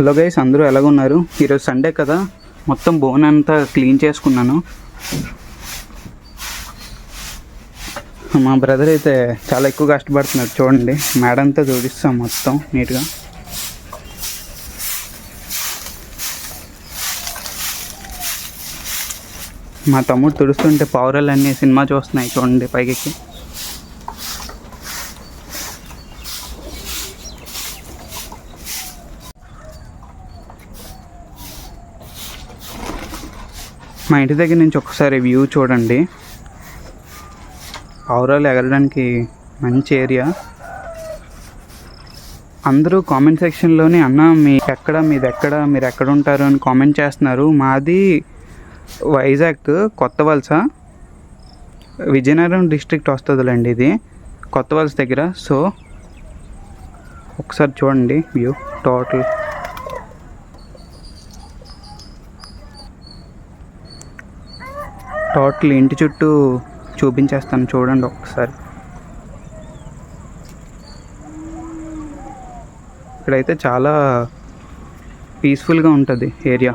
Hello guys, అందరూ ఎలాగున్నారు? ఈరోజు Sunday కదా, మొత్తం బోన్ అంతా క్లీన్ చేసుకున్నాను. మా బ్రదర్ అయితే చాలా ఎక్కువ కష్టపడుతున్నారు. చూడండి, మేడ అంతా చూపిస్తాం మొత్తం నీట్గా. మా తమ్ముడు తుడుస్తుంటే పావురాలన్నీ సినిమా చూస్తున్నాయి. చూడండి పైకి. మా ఇంటి దగ్గర నుంచి ఒకసారి వ్యూ చూడండి. పావురాలు ఎగరడానికి మంచి ఏరియా. అందరూ కామెంట్ సెక్షన్లోని అన్న మీది ఎక్కడ, మీరు ఎక్కడ ఉంటారు అని కామెంట్ చేస్తున్నారు. మాది వైజాగ్ కొత్త వలస, విజయనగరం డిస్ట్రిక్ట్ వస్తుందిలేండి. ఇది కొత్త వలస దగ్గర. సో ఒకసారి చూడండి వ్యూ టోటల్. ఇంటి చుట్టూ చూపించేస్తాను, చూడండి ఒకసారి. ఇక్కడైతే చాలా పీస్ఫుల్గా ఉంటుంది ఏరియా.